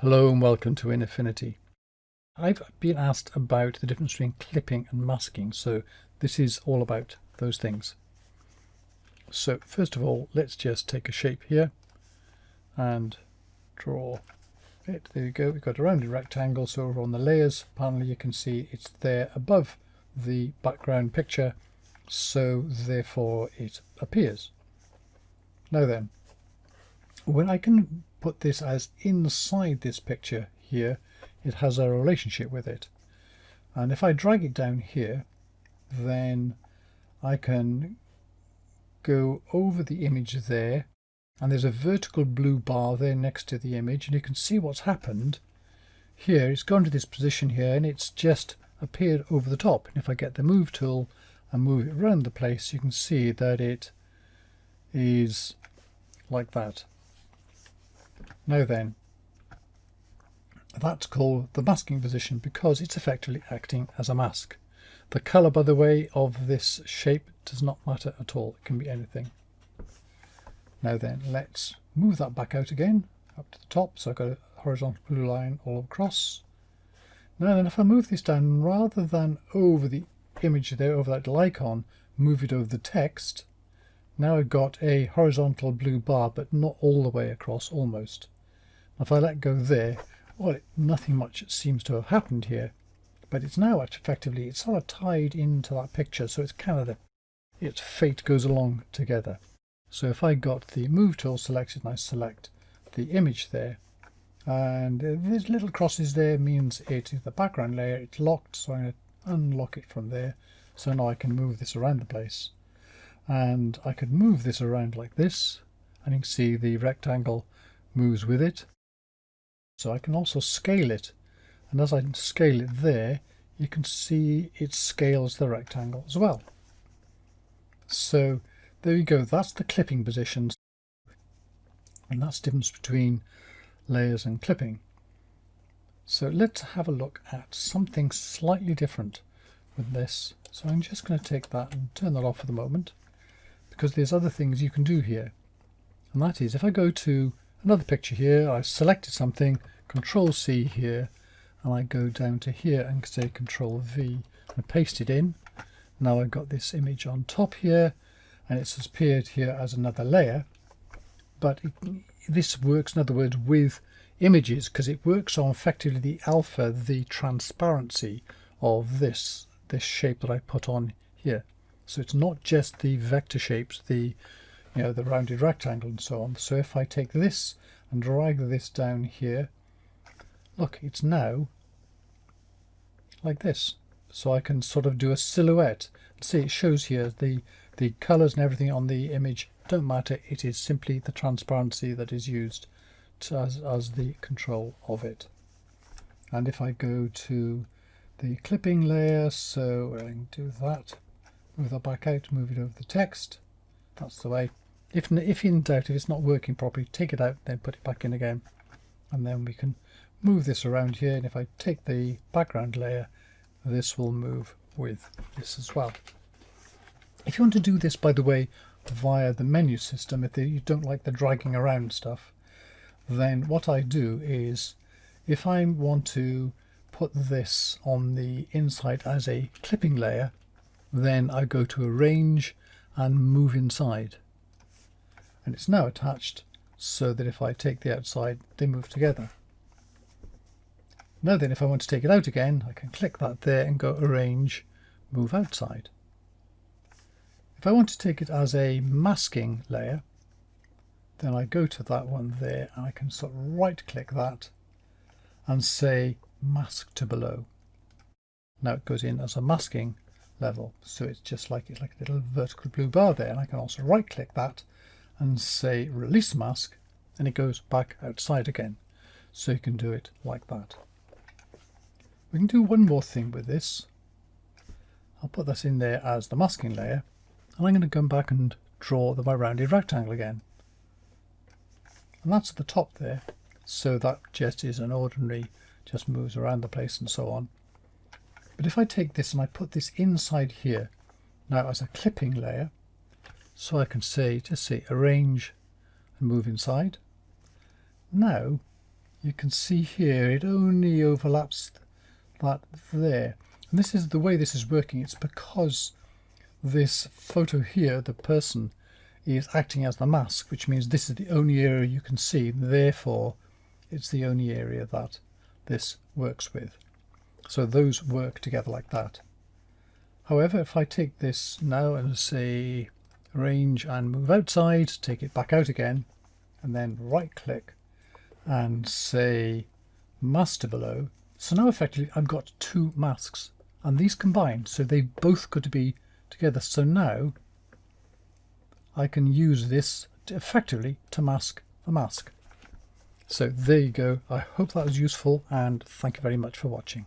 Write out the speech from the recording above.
Hello and welcome to Affinity. I've been asked about the difference between clipping and masking, so this is all about those things. So first of all, let's just take a shape here and draw it. There we go, we've got a rounded rectangle, so over on the layers panel you can see it's there above the background picture, so therefore it appears. Now then, when I can put this as inside this picture here, it has a relationship with it. And if I drag it down here, then I can go over the image there, and there's a vertical blue bar there next to the image, and you can see what's happened here. It's gone to this position here and it's just appeared over the top. And if I get the move tool and move it around the place, you can see that it is like that. Now then, that's called the masking position because it's effectively acting as a mask. The colour, by the way, of this shape does not matter at all. It can be anything. Now then, let's move that back out again, up to the top. So I've got a horizontal blue line all across. Now then, if I move this down, rather than over the image there, over that little icon, move it over the text, now I've got a horizontal blue bar, but not all the way across, almost. If I let go there, well, nothing much seems to have happened here, but it's now effectively, it's sort of tied into that picture, so it's kind of its fate goes along together. So if I got the move tool selected and I select the image there, and these little crosses there means it is the background layer, it's locked, so I'm going to unlock it from there. So now I can move this around the place, and I could move this around like this, and you can see the rectangle moves with it. So I can also scale it, and as I scale it there, you can see it scales the rectangle as well. So there you go, that's the clipping positions, and that's the difference between layers and clipping. So let's have a look at something slightly different with this. So I'm just going to take that and turn that off for the moment, because there's other things you can do here. And that is, if I go to another picture here, I've selected something, Control C here, and I go down to here and say Control V and paste it in. Now I've got this image on top here, and it's appeared here as another layer, but this works, in other words, with images, because it works on effectively the alpha, the transparency of this shape that I put on here. So it's not just the vector shapes, the rounded rectangle and so on. So if I take this and drag this down here, look, it's now like this. So I can sort of do a silhouette. See, it shows here the colors and everything on the image don't matter. It is simply the transparency that is used as the control of it. And if I go to the clipping layer, so I can do that, move that back out, move it over the text. That's the way. If in doubt, if it's not working properly, take it out, then put it back in again, and then we can move this around here. And if I take the background layer, this will move with this as well. If you want to do this, by the way, via the menu system, if you don't like the dragging around stuff, then what I do is, if I want to put this on the inside as a clipping layer, then I go to Arrange and Move Inside. And it's now attached so that if I take the outside, they move together. Now then, if I want to take it out again, I can click that there and go Arrange, Move Outside. If I want to take it as a masking layer, then I go to that one there and I can sort of right click that and say Mask to Below. Now it goes in as a masking level, so it's just like a little vertical blue bar there, and I can also right click that and say Release Mask, and it goes back outside again. So you can do it like that. We can do one more thing with this. I'll put this in there as the masking layer, and I'm going to come back and draw my rounded rectangle again. And that's at the top there, so that just is an ordinary, just moves around the place and so on. But if I take this and I put this inside here, now as a clipping layer, so I can just say Arrange and Move Inside. Now you can see here it only overlaps that there. And this is the way this is working. It's because this photo here, the person, is acting as the mask, which means this is the only area you can see. Therefore, it's the only area that this works with. So those work together like that. However, if I take this now and say arrange and move outside, take it back out again, and then right click and say master below. So now effectively I've got two masks and these combined, so they've both got to be together. So now I can use this effectively to mask the mask. So there you go. I hope that was useful and thank you very much for watching.